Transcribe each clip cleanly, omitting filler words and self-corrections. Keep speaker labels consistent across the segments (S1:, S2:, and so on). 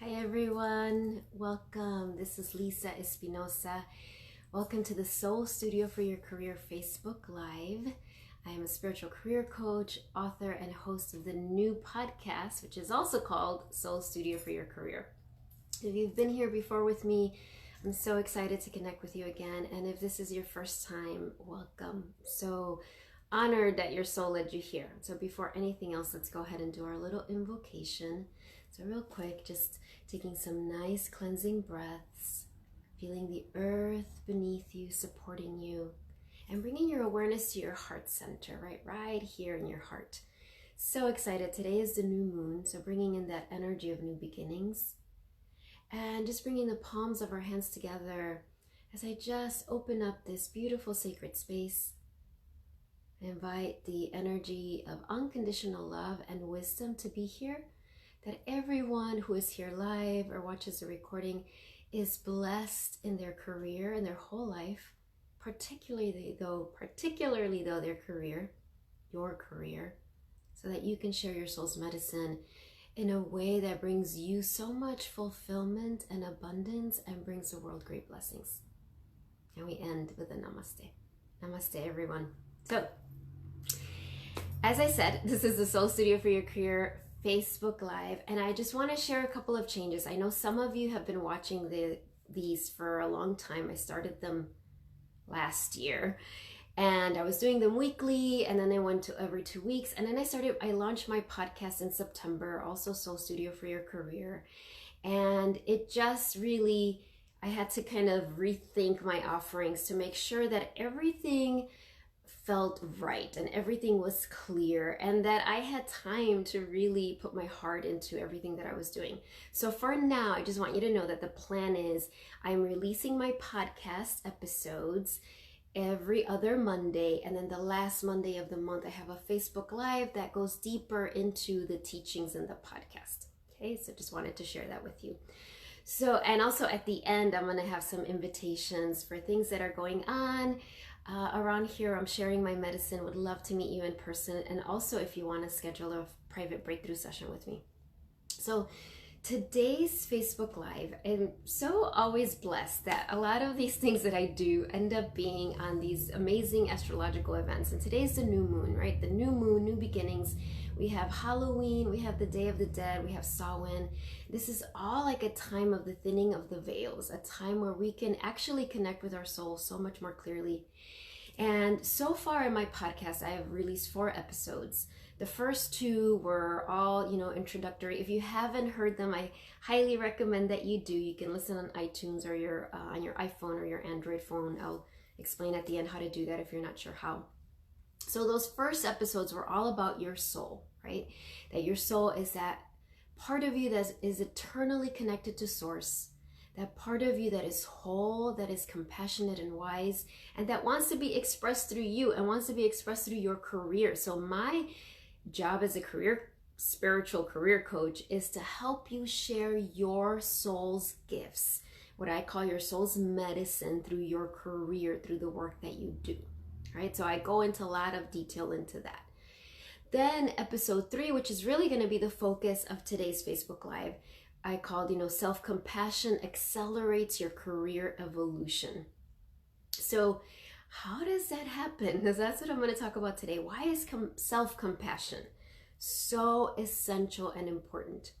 S1: Hi everyone, welcome. This is Lisa Espinosa. Welcome to the Soul Studio for Your Career Facebook Live. I am a spiritual career coach, author, and host of the new podcast, which is also called Soul Studio for Your Career. If you've been here before with me, I'm so excited to connect with you again. And if this is your first time, welcome. So honored that your soul led you here. So before anything else, let's go ahead and do our little invocation. So real quick, just taking some nice cleansing breaths, feeling the earth beneath you, supporting you, and bringing your awareness to your heart center, right here in your heart. So excited. Today is the new moon, so bringing in that energy of new beginnings. And just bringing the palms of our hands together as I just open up this beautiful sacred space. I invite the energy of unconditional love and wisdom to be here, that everyone who is here live or watches the recording is blessed in their career and their whole life, particularly though their career, your career, so that you can share your soul's medicine in a way that brings you so much fulfillment and abundance and brings the world great blessings. And we end with a namaste. Namaste, everyone. So, as I said, this is the Soul Studio for Your Career Facebook Live, and I just want to share a couple of changes. I know some of you have been watching these for a long time. I started them last year, and I was doing them weekly, and then they went to every 2 weeks, and then I launched my podcast in September, also Soul Studio for Your Career, and it just really, I had to kind of rethink my offerings to make sure that everything felt right and everything was clear and that I had time to really put my heart into everything that I was doing. So for now, I just want you to know that the plan is I'm releasing my podcast episodes every other Monday, and then the last Monday of the month I have a Facebook Live that goes deeper into the teachings in the podcast. Okay, so just wanted to share that with you. So, and also at the end, I'm going to have some invitations for things that are going on around here. I'm sharing my medicine. Would love to meet you in person. And also if you want to schedule a private breakthrough session with me. So today's Facebook Live, I'm so always blessed that a lot of these things that I do end up being on these amazing astrological events. And today's the new moon, right? The new moon, new beginnings. We have Halloween, we have the Day of the Dead, we have Samhain. This is all like a time of the thinning of the veils, a time where we can actually connect with our soul so much more clearly. And so far in my podcast, I have released 4 episodes. The first 2 were all, introductory. If you haven't heard them, I highly recommend that you do. You can listen on iTunes or on your iPhone or your Android phone. I'll explain at the end how to do that if you're not sure how. So those first episodes were all about your soul, right? That your soul is that part of you that is eternally connected to Source, that part of you that is whole, that is compassionate and wise, and that wants to be expressed through you and wants to be expressed through your career. So my job as a spiritual career coach is to help you share your soul's gifts, what I call your soul's medicine, through your career, through the work that you do. Right? So I go into a lot of detail into that. Then episode 3, which is really going to be the focus of today's Facebook Live, I called, self-compassion accelerates your career evolution. So how does that happen? Because that's what I'm going to talk about today. Why is self-compassion so essential and important?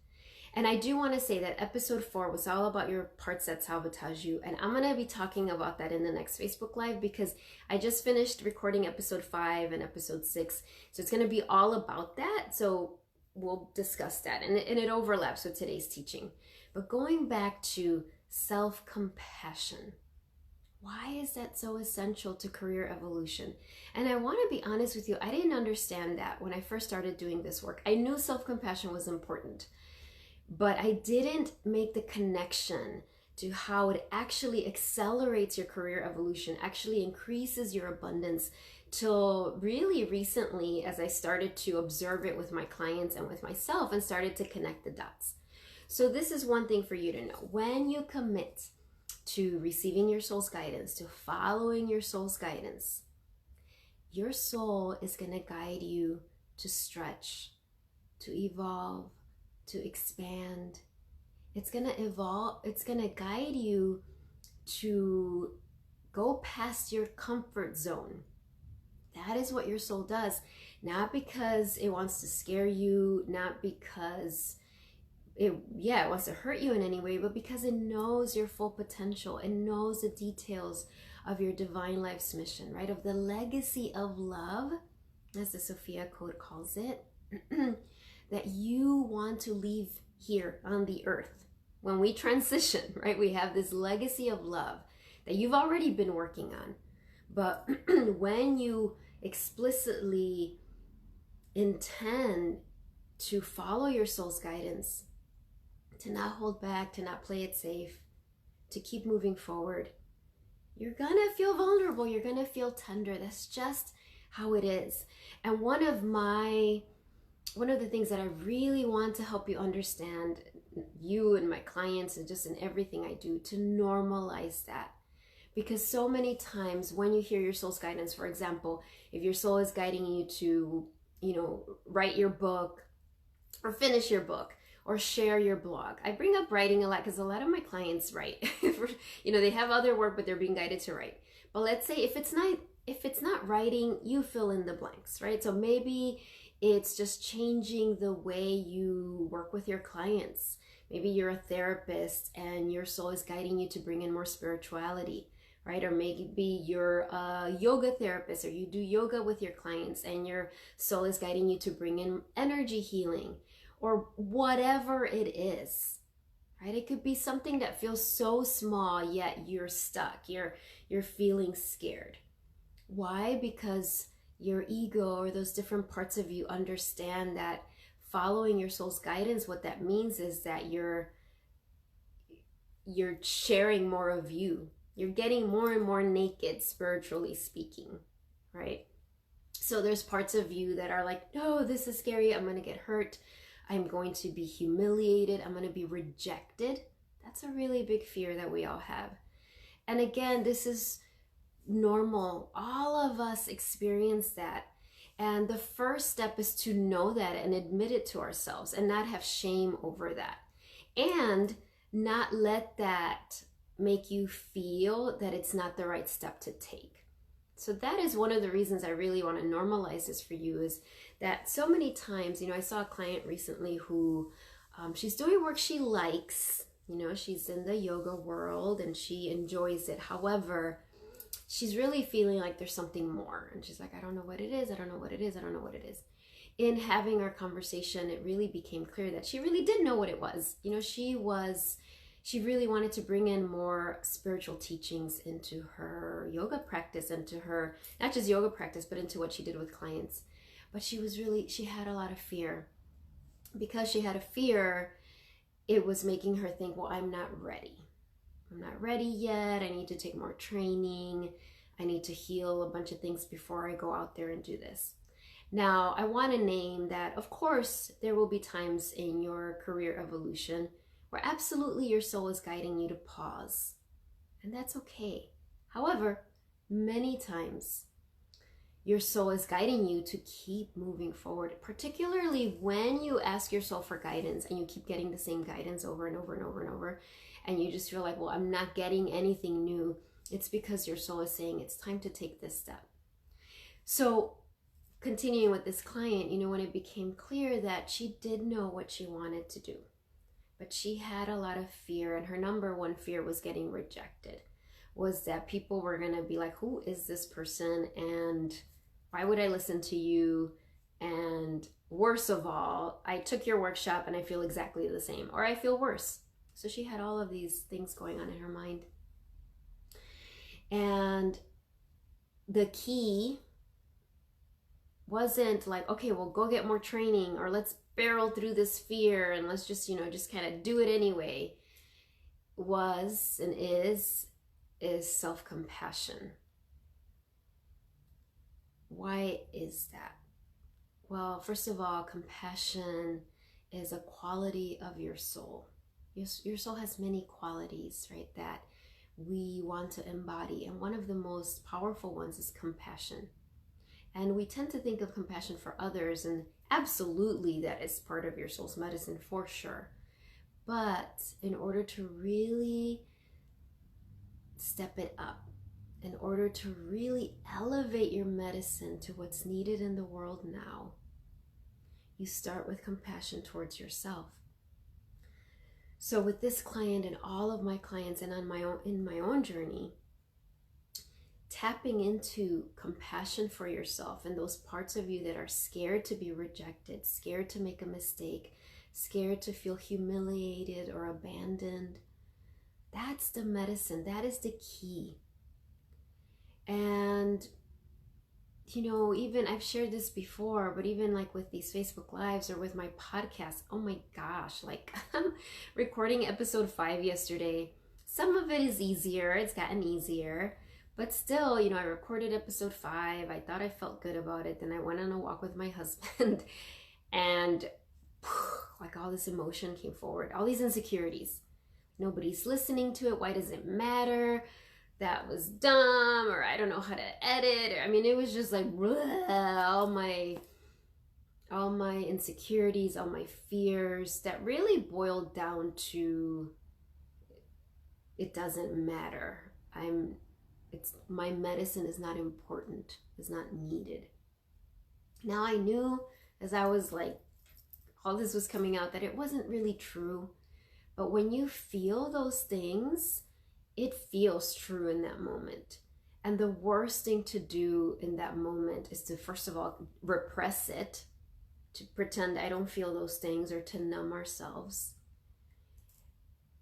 S1: And I do want to say that episode 4 was all about your parts that sabotage you. And I'm going to be talking about that in the next Facebook Live because I just finished recording episode 5 and episode 6. So it's going to be all about that. So we'll discuss that. And it overlaps with today's teaching. But going back to self-compassion, why is that so essential to career evolution? And I want to be honest with you, I didn't understand that when I first started doing this work. I knew self-compassion was important, but I didn't make the connection to how it actually accelerates your career evolution, actually increases your abundance, till really recently as I started to observe it with my clients and with myself and started to connect the dots. So this is one thing for you to know. When you commit to receiving your soul's guidance, to following your soul's guidance, your soul is going to guide you to stretch, to evolve, to expand, It's going to evolve. It's going to guide you to go past your comfort zone. That is what your soul does. Not because it wants to scare you, not because it wants to hurt you in any way, but because it knows your full potential. It knows the details of your divine life's mission, right? Of the legacy of love, as the Sophia Code calls it, that you want to leave here on the earth. When we transition, right, we have this legacy of love that you've already been working on. But when you explicitly intend to follow your soul's guidance, to not hold back, to not play it safe, to keep moving forward, you're gonna feel vulnerable, you're gonna feel tender. That's just how it is. And one of the things that I really want to help you understand, you and my clients and just in everything I do, to normalize that. Because so many times when you hear your soul's guidance, for example, if your soul is guiding you to, write your book or finish your book or share your blog. I bring up writing a lot because a lot of my clients write. They have other work, but they're being guided to write. But let's say if it's not writing, you fill in the blanks, right? So maybe it's just changing the way you work with your clients. Maybe you're a therapist and your soul is guiding you to bring in more spirituality, right? Or maybe you're a yoga therapist or you do yoga with your clients and your soul is guiding you to bring in energy healing or whatever it is, right? It could be something that feels so small, yet you're stuck. You're feeling scared. Why? Because your ego or those different parts of you understand that following your soul's guidance, what that means is that you're sharing more of you. You're getting more and more naked, spiritually speaking, right? So there's parts of you that are like, no, this is scary. I'm going to get hurt. I'm going to be humiliated. I'm going to be rejected. That's a really big fear that we all have. And again, this is normal. All of us experience that. And the first step is to know that and admit it to ourselves and not have shame over that. And not let that make you feel that it's not the right step to take. So that is one of the reasons I really want to normalize this for you, is that so many times, I saw a client recently who she's doing work she likes, she's in the yoga world and she enjoys it. However, she's really feeling like there's something more. And she's like, I don't know what it is. I don't know what it is. I don't know what it is. In having our conversation, it really became clear that she really did know what it was. She really wanted to bring in more spiritual teachings into her yoga practice, into her, not just yoga practice, but into what she did with clients. But she had a lot of fear. Because she had a fear, it was making her think, well, I'm not ready. I'm not ready yet. I need to take more training. I need to heal a bunch of things before I go out there and do this. Now, I want to name that, of course, there will be times in your career evolution where absolutely your soul is guiding you to pause. And that's okay. However, many times your soul is guiding you to keep moving forward, particularly when you ask your soul for guidance and you keep getting the same guidance over and over and over and over. And you just feel like, well, I'm not getting anything new. It's because your soul is saying it's time to take this step. So continuing with this client, when it became clear that she did know what she wanted to do, but she had a lot of fear, and her number one fear was getting rejected, was that people were going to be like, who is this person? And why would I listen to you? And worse of all, I took your workshop and I feel exactly the same, or I feel worse. So she had all of these things going on in her mind. And the key wasn't like, okay, well, go get more training, or let's barrel through this fear and let's just kind of do it anyway. Was and is self-compassion. Why is that? Well, first of all, compassion is a quality of your soul. Your soul has many qualities, right, that we want to embody. And one of the most powerful ones is compassion. And we tend to think of compassion for others, and absolutely that is part of your soul's medicine for sure. But in order to really step it up, in order to really elevate your medicine to what's needed in the world now, you start with compassion towards yourself. So with this client and all of my clients and in my own journey, tapping into compassion for yourself and those parts of you that are scared to be rejected, scared to make a mistake, scared to feel humiliated or abandoned, that's the medicine. That is the key. And even I've shared this before, but even like with these Facebook Lives or with my podcast, oh my gosh, like I'm recording episode 5 yesterday. Some of it is easier, it's gotten easier, but still, I recorded episode 5. I thought I felt good about it. Then I went on a walk with my husband and like all this emotion came forward, all these insecurities. Nobody's listening to it. Why does it matter? That was dumb, or I don't know how to edit. It was just like all my insecurities, all my fears that really boiled down to it doesn't matter. My medicine is not important, is not needed. Now I knew as I was like, all this was coming out, that it wasn't really true. But when you feel those things, it feels true in that moment. And the worst thing to do in that moment is to, first of all, repress it, to pretend I don't feel those things, or to numb ourselves,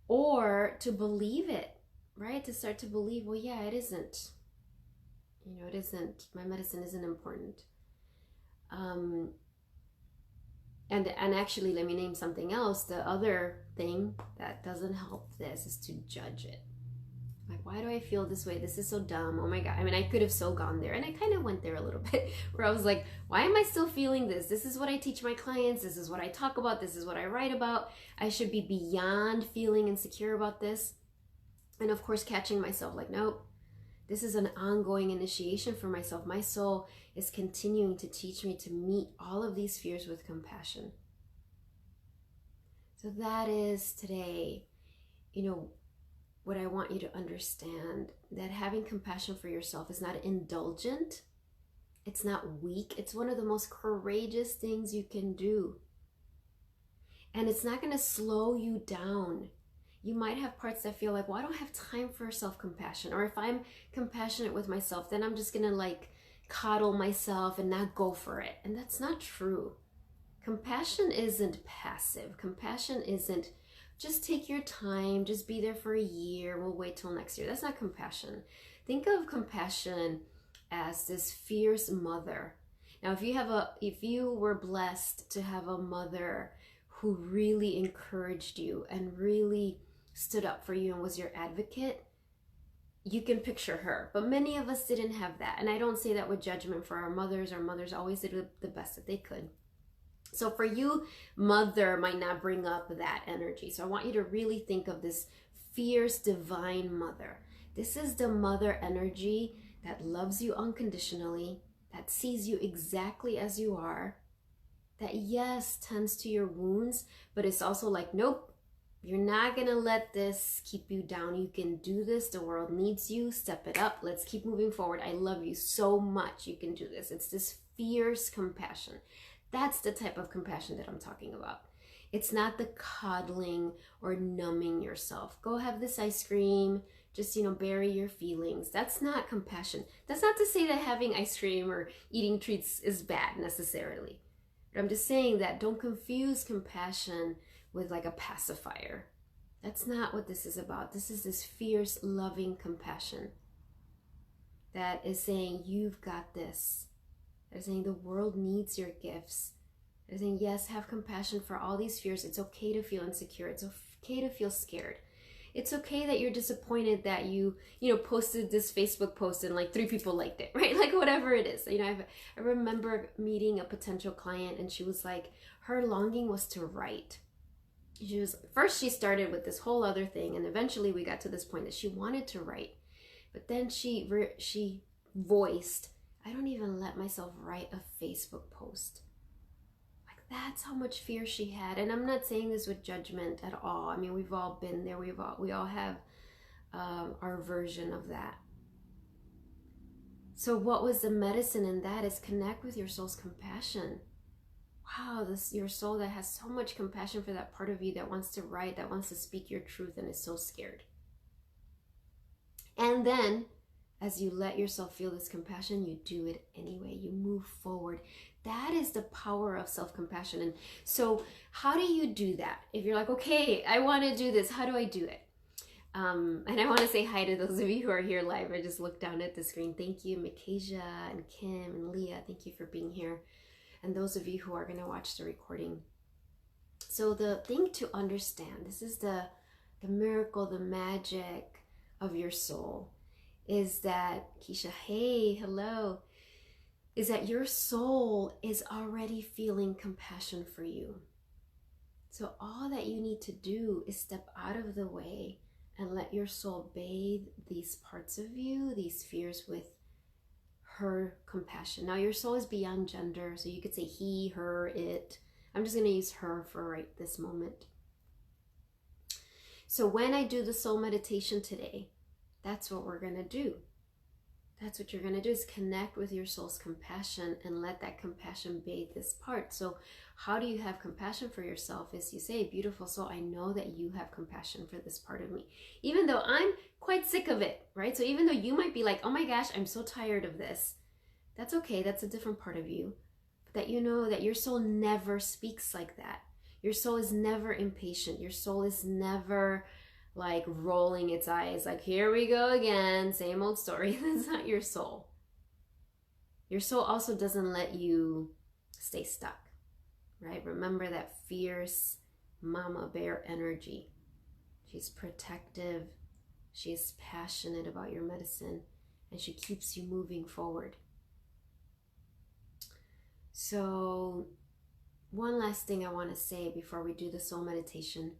S1: or to believe it, right? To start to believe, well, yeah, it isn't. It isn't. My medicine isn't important. And actually, let me name something else. The other thing that doesn't help this is to judge it. Like, why do I feel this way? This is so dumb. Oh my God. I could have so gone there. And I kind of went there a little bit where I was like, why am I still feeling this? This is what I teach my clients. This is what I talk about. This is what I write about. I should be beyond feeling insecure about this. And of course, catching myself like, nope, this is an ongoing initiation for myself. My soul is continuing to teach me to meet all of these fears with compassion. So that is today, what I want you to understand, that having compassion for yourself is not indulgent. It's not weak. It's one of the most courageous things you can do. And it's not going to slow you down. You might have parts that feel like, well, I don't have time for self-compassion. Or if I'm compassionate with myself, then I'm just going to like coddle myself and not go for it. And that's not true. Compassion isn't passive. Compassion isn't just take your time, just be there for a year, we'll wait till next year. That's not compassion. Think of compassion as this fierce mother. Now, if you were blessed to have a mother who really encouraged you and really stood up for you and was your advocate, you can picture her. But many of us didn't have that. And I don't say that with judgment for our mothers. Our mothers always did the best that they could. So for you, mother might not bring up that energy. So I want you to really think of this fierce divine mother. This is the mother energy that loves you unconditionally, that sees you exactly as you are, that yes, tends to your wounds, but it's also like, nope, you're not gonna let this keep you down. You can do this. The world needs you. Step it up. Let's keep moving forward. I love you so much. You can do this. It's this fierce compassion. That's the type of compassion that I'm talking about. It's not the coddling or numbing yourself. Go have this ice cream, just, bury your feelings. That's not compassion. That's not to say that having ice cream or eating treats is bad necessarily. But I'm just saying that don't confuse compassion with like a pacifier. That's not what this is about. This is this fierce, loving compassion that is saying, you've got this. They're saying the world needs your gifts. They're saying, yes, have compassion for all these fears. It's okay to feel insecure. It's okay to feel scared. It's okay that you're disappointed that you posted this Facebook post and like 3 people liked it, right? Like whatever it is. I remember meeting a potential client and she was like, her longing was to write. First she started with this whole other thing, and eventually we got to this point that she wanted to write. But then she voiced, I don't even let myself write a Facebook post. Like That's how much fear she had. And I'm not saying this with judgment at all. I mean, we've all been there. We all have our version of that. So what was the medicine in that is connect with your soul's compassion. Wow, your soul that has so much compassion for that part of you that wants to write, that wants to speak your truth and is so scared. And then as you let yourself feel this compassion, you do it anyway. You move forward. That is the power of self-compassion. And so how do you do that? If you're like, okay, I want to do this, how do I do it? And I want to say hi to those of you who are here live. I just looked down at the screen. Thank you, Mikasia and Kim and Leah. Thank you for being here. And those of you who are going to watch the recording. So the thing to understand, this is the miracle, the magic of your soul, is that, Keisha, hey, hello, is that your soul is already feeling compassion for you. So all that you need to do is step out of the way and let your soul bathe these parts of you, these fears, with her compassion. Now your soul is beyond gender, so you could say he, her, it. I'm just going to use her for right this moment. So when I do the soul meditation today, that's what we're going to do. That's what you're going to do, is connect with your soul's compassion and let that compassion bathe this part. So how do you have compassion for yourself? Is you say, beautiful soul, I know that you have compassion for this part of me, even though I'm quite sick of it, right? So even though you might be like, oh my gosh, I'm so tired of this. That's okay. That's a different part of you. But that you know that your soul never speaks like that. Your soul is never impatient. Your soul is never like rolling its eyes like, here we go again, same old story. That's not your soul. Your soul also doesn't let you stay stuck, right? Remember that fierce mama bear energy. She's protective, she's passionate about your medicine, and she keeps you moving forward. So one last thing I want to say before we do the soul meditation.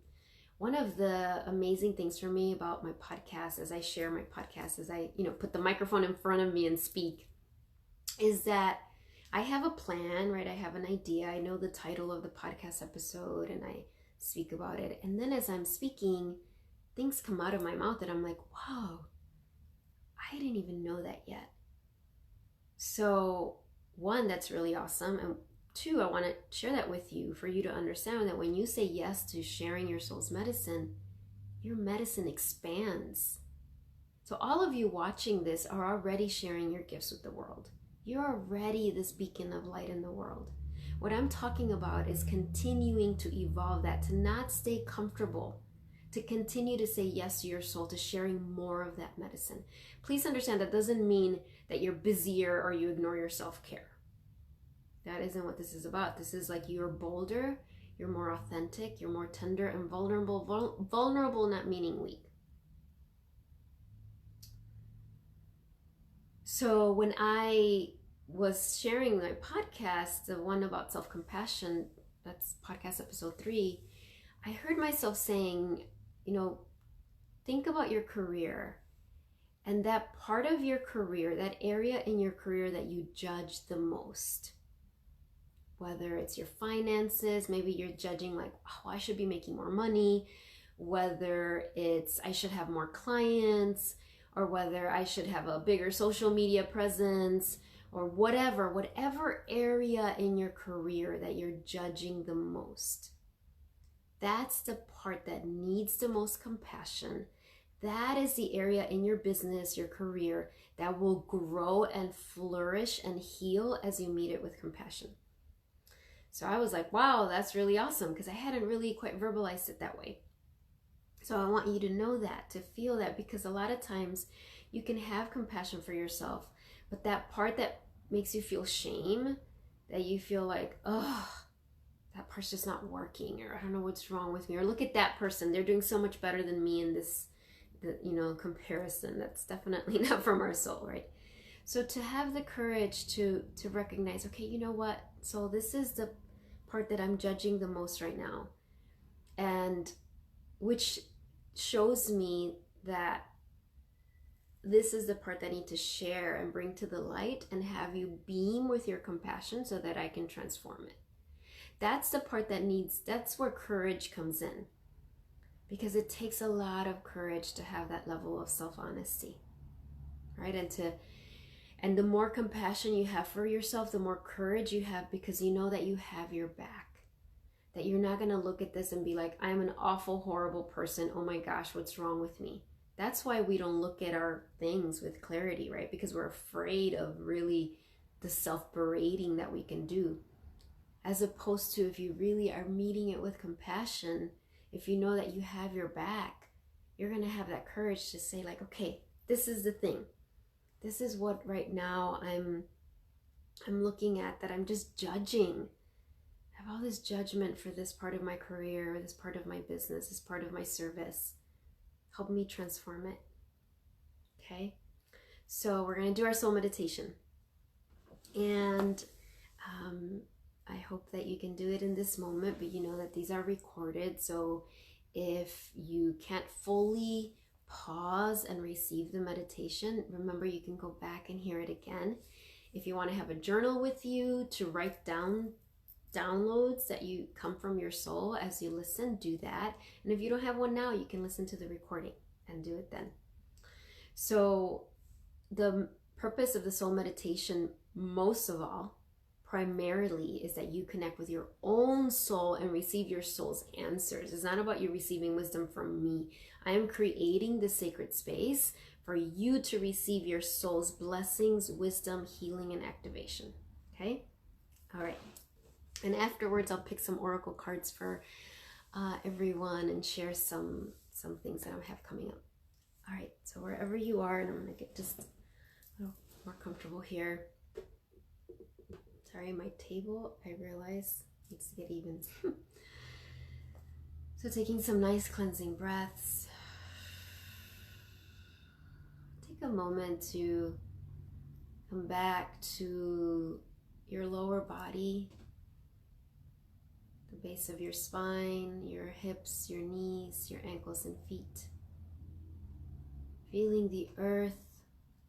S1: One of the amazing things for me about my podcast, as I share my podcast, as I, put the microphone in front of me and speak, is that I have a plan, right? I have an idea. I know the title of the podcast episode and I speak about it. And then as I'm speaking, things come out of my mouth that I'm like, wow, I didn't even know that yet. So one, that's really awesome. And two, I want to share that with you for you to understand that when you say yes to sharing your soul's medicine, your medicine expands. So all of you watching this are already sharing your gifts with the world. You're already this beacon of light in the world. What I'm talking about is continuing to evolve that, to not stay comfortable, to continue to say yes to your soul, to sharing more of that medicine. Please understand that doesn't mean that you're busier or you ignore your self-care. That isn't what this is about. This is like you're bolder, you're more authentic, you're more tender and vulnerable. Vulnerable not meaning weak. So when I was sharing my podcast, the one about self-compassion, that's podcast episode 3, I heard myself saying, think about your career and that part of your career, that area in your career that you judge the most. Whether it's your finances, maybe you're judging like, oh, I should be making more money. Whether it's I should have more clients, or whether I should have a bigger social media presence, or whatever area in your career that you're judging the most. That's the part that needs the most compassion. That is the area in your business, your career, that will grow and flourish and heal as you meet it with compassion. So I was like, wow, that's really awesome, because I hadn't really quite verbalized it that way. So I want you to know that, to feel that, because a lot of times you can have compassion for yourself, but that part that makes you feel shame, that you feel like, oh, that part's just not working, or I don't know what's wrong with me, or look at that person, they're doing so much better than me in this, comparison. That's definitely not from our soul, right? So to have the courage to recognize, okay, you know what? So this is the part that I'm judging the most right now. And which shows me that this is the part that I need to share and bring to the light and have you beam with your compassion so that I can transform it. That's the part that's where courage comes in. Because it takes a lot of courage to have that level of self-honesty, right? And the more compassion you have for yourself, the more courage you have, because you know that you have your back. That you're not going to look at this and be like, I'm an awful, horrible person. Oh my gosh, what's wrong with me? That's why we don't look at our things with clarity, right? Because we're afraid of really the self-berating that we can do. As opposed to if you really are meeting it with compassion, if you know that you have your back, you're going to have that courage to say like, okay, this is the thing. This is what right now I'm looking at, that I'm just judging. I have all this judgment for this part of my career, this part of my business, this part of my service. Help me transform it. Okay? So we're going to do our soul meditation. And I hope that you can do it in this moment, but you know that these are recorded. So if you can't fully pause and receive the meditation, remember you can go back and hear it again. If you want to have a journal with you to write down downloads that you come from your soul as you listen, do that. And if you don't have one now, you can listen to the recording and do it then. So the purpose of the soul meditation, most of all, primarily, is that you connect with your own soul and receive your soul's answers. It's not about you receiving wisdom from me. I am creating the sacred space for you to receive your soul's blessings, wisdom, healing, and activation. Okay? All right. And afterwards, I'll pick some oracle cards for everyone and share some things that I have coming up. All right. So wherever you are, and I'm going to get just a little more comfortable here. Sorry, my table, I realize, needs to get even. So taking some nice cleansing breaths. Take a moment to come back to your lower body, the base of your spine, your hips, your knees, your ankles and feet. Feeling the earth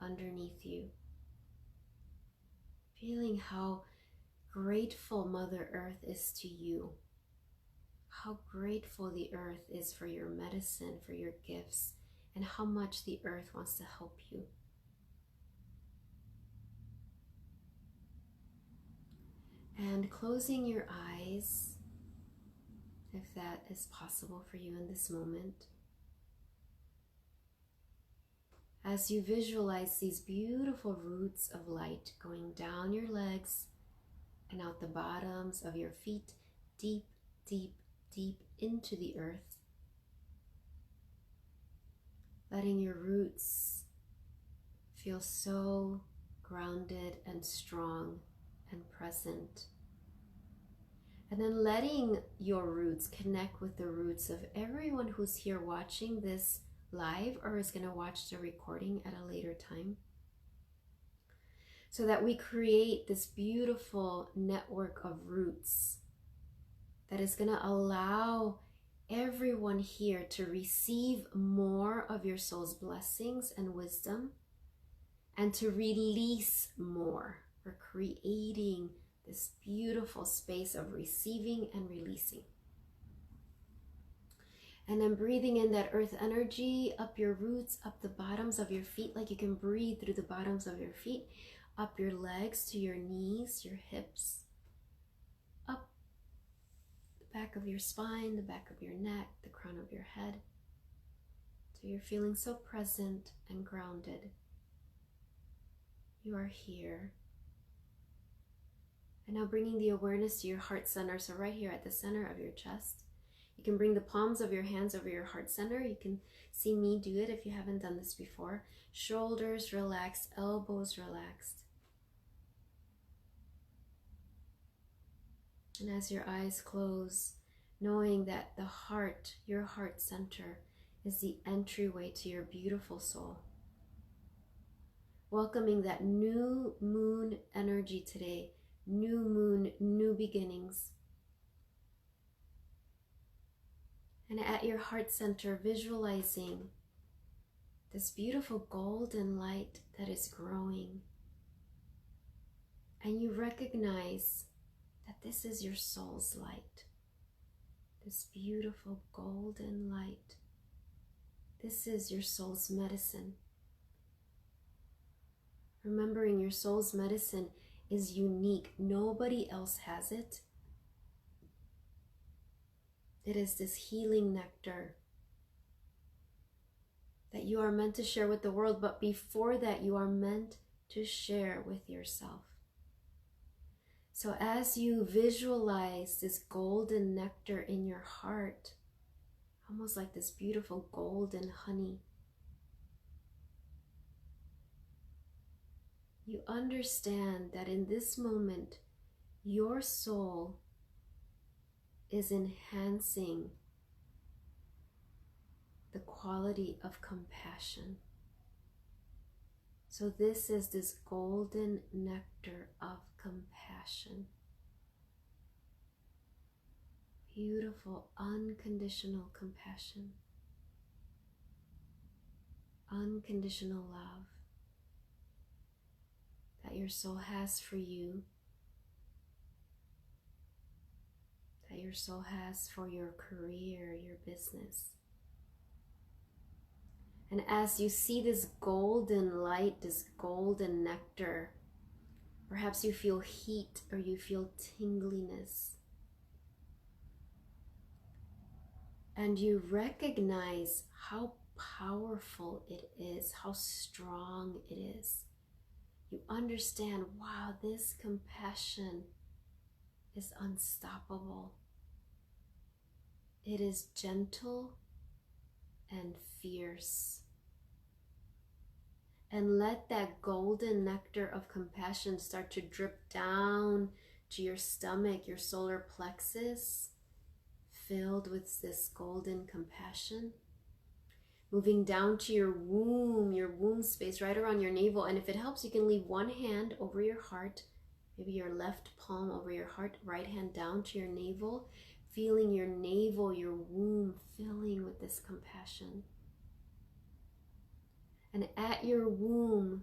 S1: underneath you. Feeling how grateful Mother Earth is to you. How grateful the earth is for your medicine, for your gifts, and how much the earth wants to help you. And closing your eyes, if that is possible for you in this moment. As you visualize these beautiful roots of light going down your legs and out the bottoms of your feet, deep, deep, deep into the earth. Letting your roots feel so grounded and strong and present. And then letting your roots connect with the roots of everyone who's here watching this live or is going to watch the recording at a later time. So that we create this beautiful network of roots that is going to allow everyone here to receive more of your soul's blessings and wisdom and to release more. We're creating this beautiful space of receiving and releasing. And then breathing in that earth energy up your roots, up the bottoms of your feet, like you can breathe through the bottoms of your feet, up your legs to your knees, your hips, up the back of your spine, the back of your neck, the crown of your head. So you're feeling so present and grounded. You are here. And now bringing the awareness to your heart center, so right here at the center of your chest. You can bring the palms of your hands over your heart center. You can see me do it if you haven't done this before. Shoulders relaxed, elbows relaxed. And as your eyes close, knowing that the heart, your heart center, is the entryway to your beautiful soul. Welcoming that new moon energy today. New moon, new beginnings. And at your heart center, visualizing this beautiful golden light that is growing. And you recognize that this is your soul's light, this beautiful golden light. This is your soul's medicine. Remembering your soul's medicine is unique. Nobody else has it. It is this healing nectar that you are meant to share with the world, but before that, you are meant to share with yourself. So as you visualize this golden nectar in your heart, almost like this beautiful golden honey, you understand that in this moment, your soul is enhancing the quality of compassion. So this is this golden nectar of compassion. Beautiful, unconditional compassion. Unconditional love that your soul has for you, that your soul has for your career, your business. And as you see this golden light, this golden nectar, perhaps you feel heat or you feel tingliness. And you recognize how powerful it is, how strong it is. You understand, wow, this compassion is unstoppable. It is gentle and fierce. And let that golden nectar of compassion start to drip down to your stomach, your solar plexus, filled with this golden compassion. Moving down to your womb space, right around your navel. And if it helps, you can leave one hand over your heart, maybe your left palm over your heart, right hand down to your navel, feeling your navel, your womb filling with this compassion. And at your womb,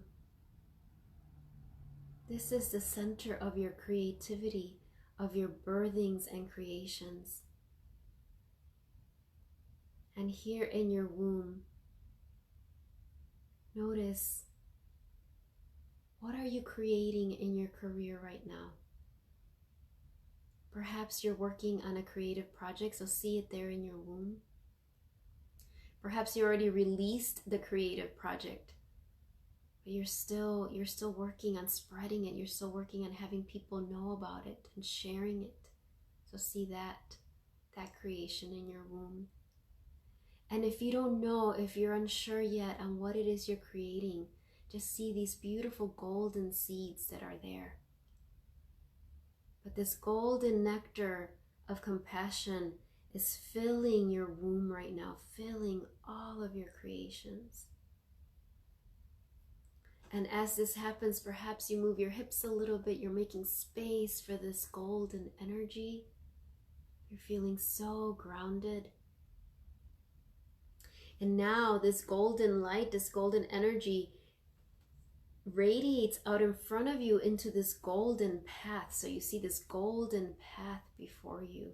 S1: this is the center of your creativity, of your birthings and creations. And here in your womb, notice, what are you creating in your career right now? Perhaps you're working on a creative project, so see it there in your womb. Perhaps you already released the creative project, but you're still working on spreading it. You're still working on having people know about it and sharing it. So see that creation in your womb. And if you don't know, if you're unsure yet on what it is you're creating, just see these beautiful golden seeds that are there. But this golden nectar of compassion is filling your womb right now, filling all of your creations. And as this happens, perhaps you move your hips a little bit. You're making space for this golden energy. You're feeling so grounded. And now this golden light, this golden energy radiates out in front of you into this golden path. So you see this golden path before you.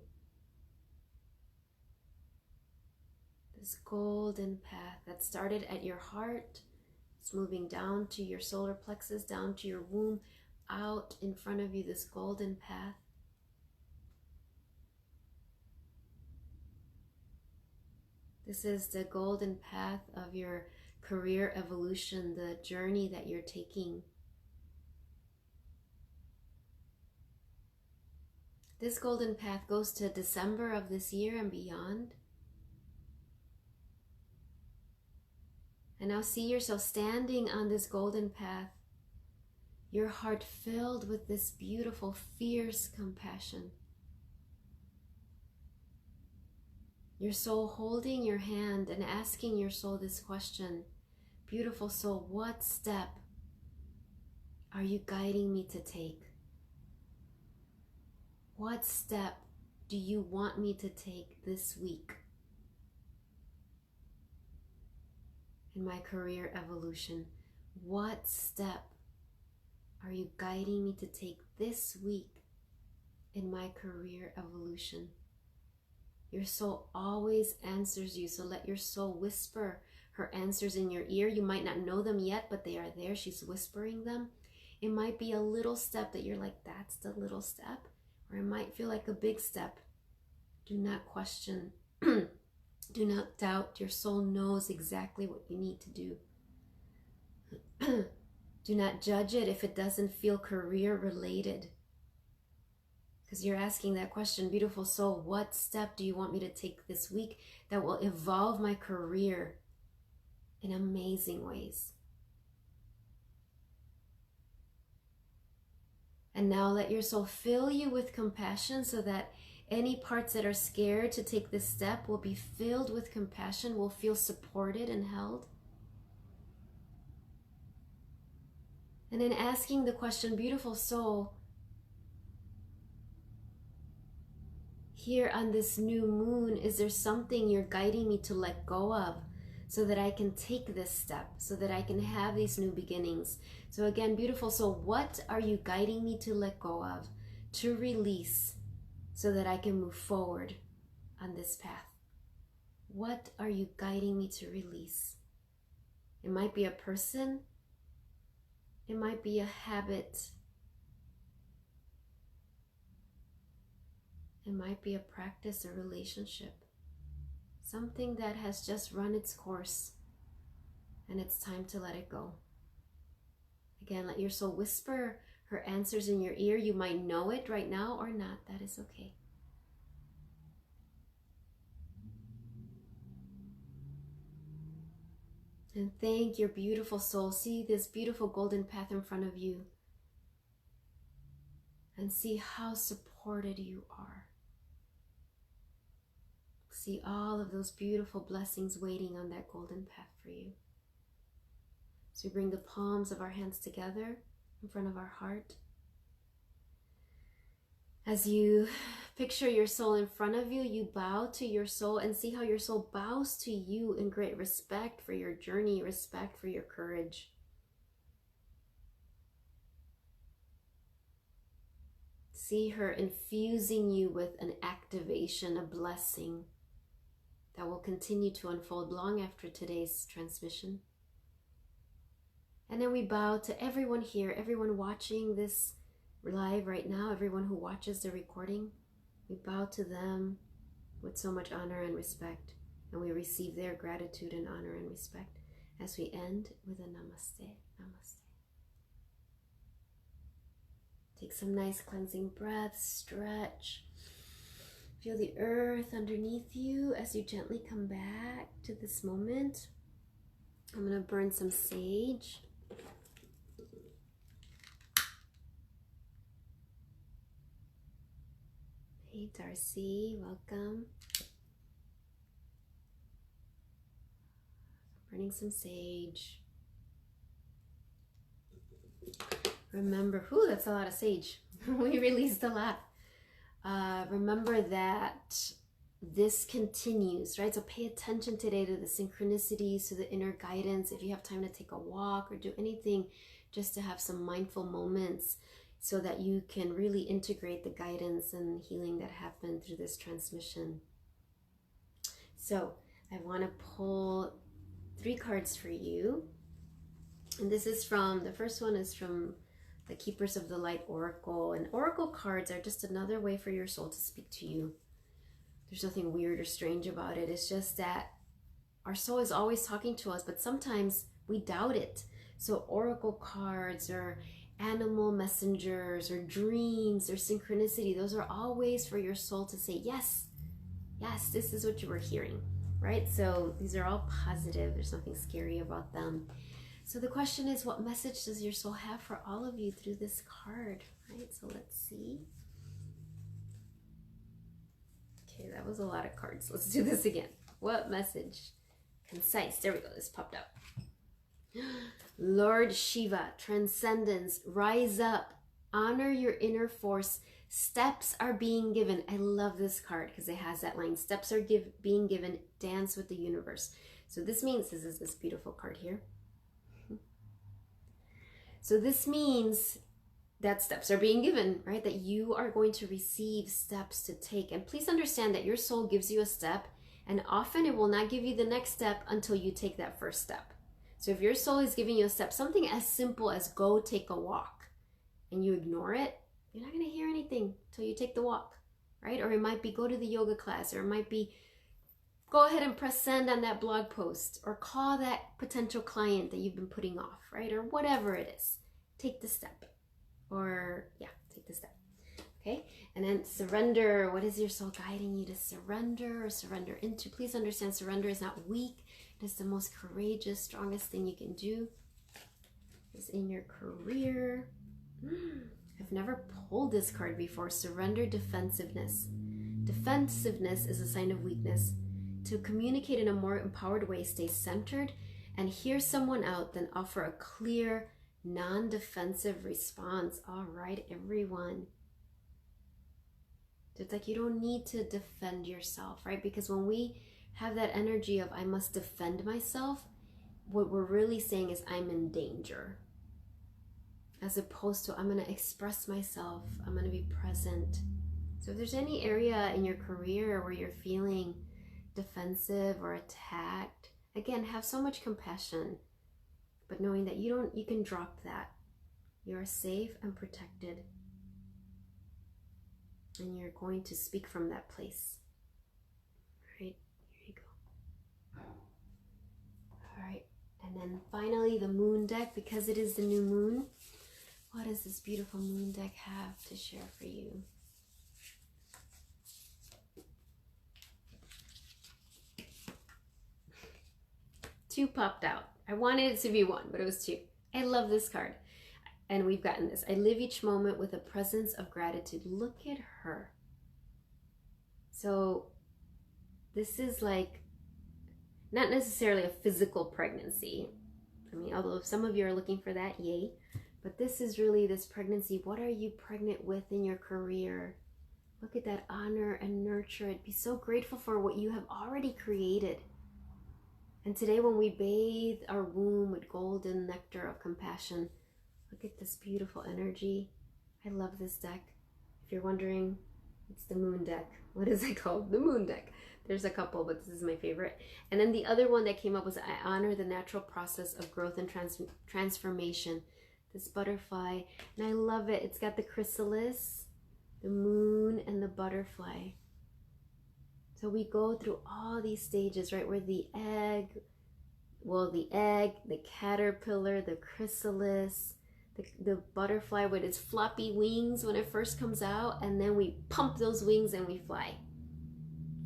S1: This golden path that started at your heart. It's moving down to your solar plexus, down to your womb, out in front of you, this golden path. This is the golden path of your career evolution, the journey that you're taking. This golden path goes to December of this year and beyond. And now see yourself standing on this golden path, your heart filled with this beautiful, fierce compassion. Your soul holding your hand and asking your soul this question, beautiful soul, what step are you guiding me to take? What step do you want me to take this week in my career evolution? What step are you guiding me to take this week in my career evolution. Your soul always answers you, so let your soul whisper her answers in your ear. You might not know them yet, but they are there. She's whispering them. It might be a little step that you're like, that's the little step, or it might feel like a big step. Do not question. Do not doubt. Your soul knows exactly what you need to do. Do not judge it if it doesn't feel career related. Because you're asking that question, beautiful soul, what step do you want me to take this week that will evolve my career in amazing ways? And now let your soul fill you with compassion so that any parts that are scared to take this step will be filled with compassion, will feel supported and held. And then asking the question, beautiful soul, here on this new moon, is there something you're guiding me to let go of so that I can take this step, so that I can have these new beginnings? So again, beautiful soul, what are you guiding me to let go of, to release, so that I can move forward on this path? What are you guiding me to release? It might be a person. It might be a habit. It might be a practice, a relationship, something that has just run its course and it's time to let it go. Again, let your soul whisper her answers in your ear. You might know it right now or not. That is okay. And thank your beautiful soul. See this beautiful golden path in front of you and see how supported you are. See all of those beautiful blessings waiting on that golden path for you. So we bring the palms of our hands together in front of our heart. As you picture your soul in front of you, you bow to your soul and see how your soul bows to you in great respect for your journey, respect for your courage. See her infusing you with an activation, a blessing that will continue to unfold long after today's transmission. And then we bow to everyone here, everyone watching this live right now, everyone who watches the recording. We bow to them with so much honor and respect, and we receive their gratitude and honor and respect as we end with a namaste. Namaste. Take some nice cleansing breaths, stretch. Feel the earth underneath you as you gently come back to this moment. I'm going to burn some sage. Hey Darcy, welcome. Burning some sage. Remember, that's a lot of sage. We released a lot. Remember that this continues, right? So pay attention today to the synchronicities, to the inner guidance. If you have time to take a walk or do anything, just to have some mindful moments so that you can really integrate the guidance and healing that happened through this transmission. So I want to pull 3 cards for you. And this is the first one is from the Keepers of the Light Oracle. And Oracle cards are just another way for your soul to speak to you. There's nothing weird or strange about it. It's just that our soul is always talking to us, but sometimes we doubt it. So Oracle cards or animal messengers or dreams or synchronicity, those are all ways for your soul to say, yes, yes, this is what you were hearing, right? So these are all positive. There's nothing scary about them. So the question is, what message does your soul have for all of you through this card, right? So let's see. Okay, that was a lot of cards. Let's do this again. What message? Concise. There we go. This popped up. Lord Shiva, transcendence, rise up, honor your inner force. Steps are being given. I love this card because it has that line. Steps are being given. Dance with the universe. So this means, this is this beautiful card here. So this means that steps are being given, right? That you are going to receive steps to take. And please understand that your soul gives you a step, and often it will not give you the next step until you take that first step. So if your soul is giving you a step, something as simple as go take a walk, and you ignore it, you're not going to hear anything until you take the walk, right? Or it might be go to the yoga class, or it might be go ahead and press send on that blog post, or call that potential client that you've been putting off, right? Or whatever it is. Take the step. Or yeah, take the step. Okay? And then surrender. What is your soul guiding you to surrender or surrender into? Please understand, surrender is not weak. It is the most courageous, strongest thing you can do. It's in your career. I've never pulled this card before. Surrender, defensiveness. Defensiveness is a sign of weakness. To communicate in a more empowered way, stay centered and hear someone out, then offer a clear, non-defensive response. All right, everyone. It's like you don't need to defend yourself, right? Because when we have that energy of I must defend myself, what we're really saying is I'm in danger. As opposed to I'm going to express myself, I'm going to be present. So if there's any area in your career where you're feeling defensive or attacked, again, have so much compassion, but knowing that you can drop that. You're safe and protected, and you're going to speak from that place. All right, here you go. All right, and then finally the moon deck, because it is the new moon. What does this beautiful moon deck have to share for you? Two popped out. I wanted it to be one, but it was two. I love this card. And we've gotten this. I live each moment with a presence of gratitude. Look at her. So this is like, not necessarily a physical pregnancy. I mean, although some of you are looking for that, yay. But this is really this pregnancy. What are you pregnant with in your career? Look at that, honor and nurture it. Be so grateful for what you have already created. And today when we bathe our womb with golden nectar of compassion, look at this beautiful energy. I love this deck. If you're wondering, it's the moon deck. What is it called? The moon deck. There's a couple, but this is my favorite. And then the other one that came up was I honor the natural process of growth and transformation. This butterfly, and I love it. It's got the chrysalis, the moon, and the butterfly. So we go through all these stages, right? Where the egg, the caterpillar, the chrysalis, the butterfly with its floppy wings when it first comes out, and then we pump those wings and we fly.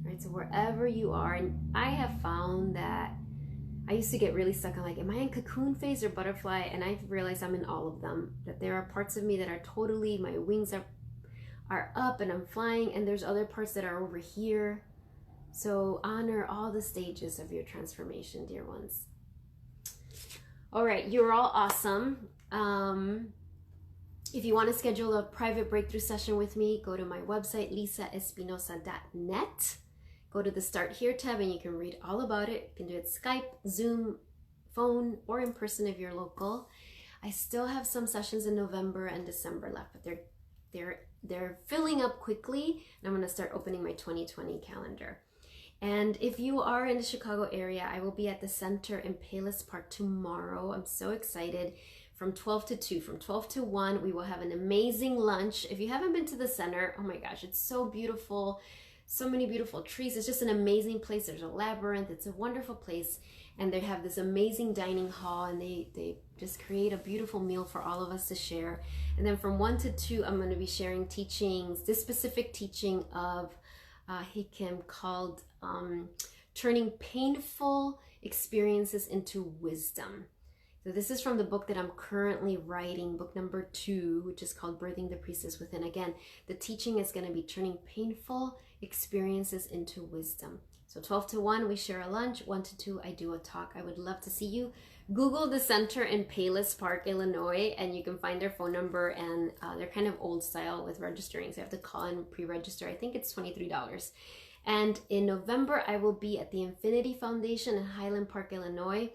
S1: Right? So wherever you are, and I have found that I used to get really stuck on like, am I in cocoon phase or butterfly? And I've realized I'm in all of them. That there are parts of me that are totally, my wings are up and I'm flying, and there's other parts that are over here. So honor all the stages of your transformation, dear ones. All right, you're all awesome. If you want to schedule a private breakthrough session with me, go to my website, lisaespinosa.net. Go to the Start Here tab and you can read all about it. You can do it Skype, Zoom, phone, or in person if you're local. I still have some sessions in November and December left, but they're filling up quickly, and I'm going to start opening my 2020 calendar. And if you are in the Chicago area, I will be at the center in Payless Park tomorrow. I'm so excited. From 12 to 2, from 12 to 1, we will have an amazing lunch. If you haven't been to the center, oh my gosh, it's so beautiful. So many beautiful trees. It's just an amazing place. There's a labyrinth. It's a wonderful place. And they have this amazing dining hall, and they just create a beautiful meal for all of us to share. And then from 1 to 2, I'm going to be sharing teachings, this specific teaching of Hikam called Turning Painful Experiences into Wisdom. So this is from the book that I'm currently writing, book number 2, which is called Birthing the Priestess Within. Again, the teaching is going to be turning painful experiences into wisdom. So 12 to 1, we share a lunch. 1 to 2, I do a talk. I would love to see you. Google the center in Payless Park, Illinois, and you can find their phone number, and they're kind of old style with registering. So you have to call and pre-register. I think it's $23. And in November, I will be at the Infinity Foundation in Highland Park, Illinois,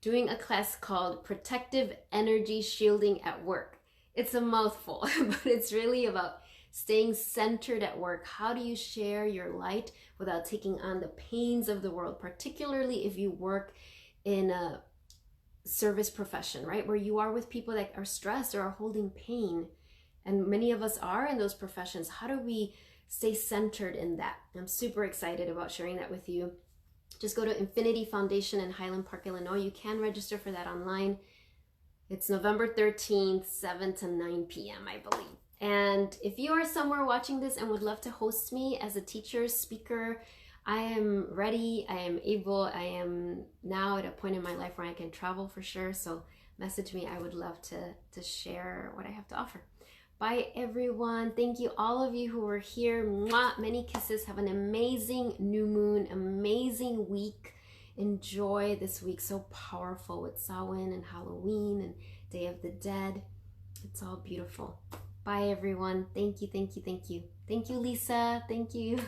S1: doing a class called Protective Energy Shielding at Work. It's a mouthful, but it's really about staying centered at work. How do you share your light without taking on the pains of the world, particularly if you work in a service profession, right? Where you are with people that are stressed or are holding pain. And many of us are in those professions. How do we stay centered in that? I'm super excited about sharing that with you. Just go to Infinity Foundation in Highland Park, Illinois. You can register for that online. It's November 13th, 7 to 9 p.m., I believe. And if you are somewhere watching this and would love to host me as a teacher, speaker, I am ready, I am able, I am now at a point in my life where I can travel for sure. So message me, I would love to share what I have to offer. Bye everyone. Thank you all of you who are here. Mwah! Many kisses. Have an amazing new moon, amazing week. Enjoy this week, so powerful with Samhain and Halloween and Day of the Dead. It's all beautiful. Bye everyone. Thank you, thank you, thank you. Thank you, Lisa. Thank you.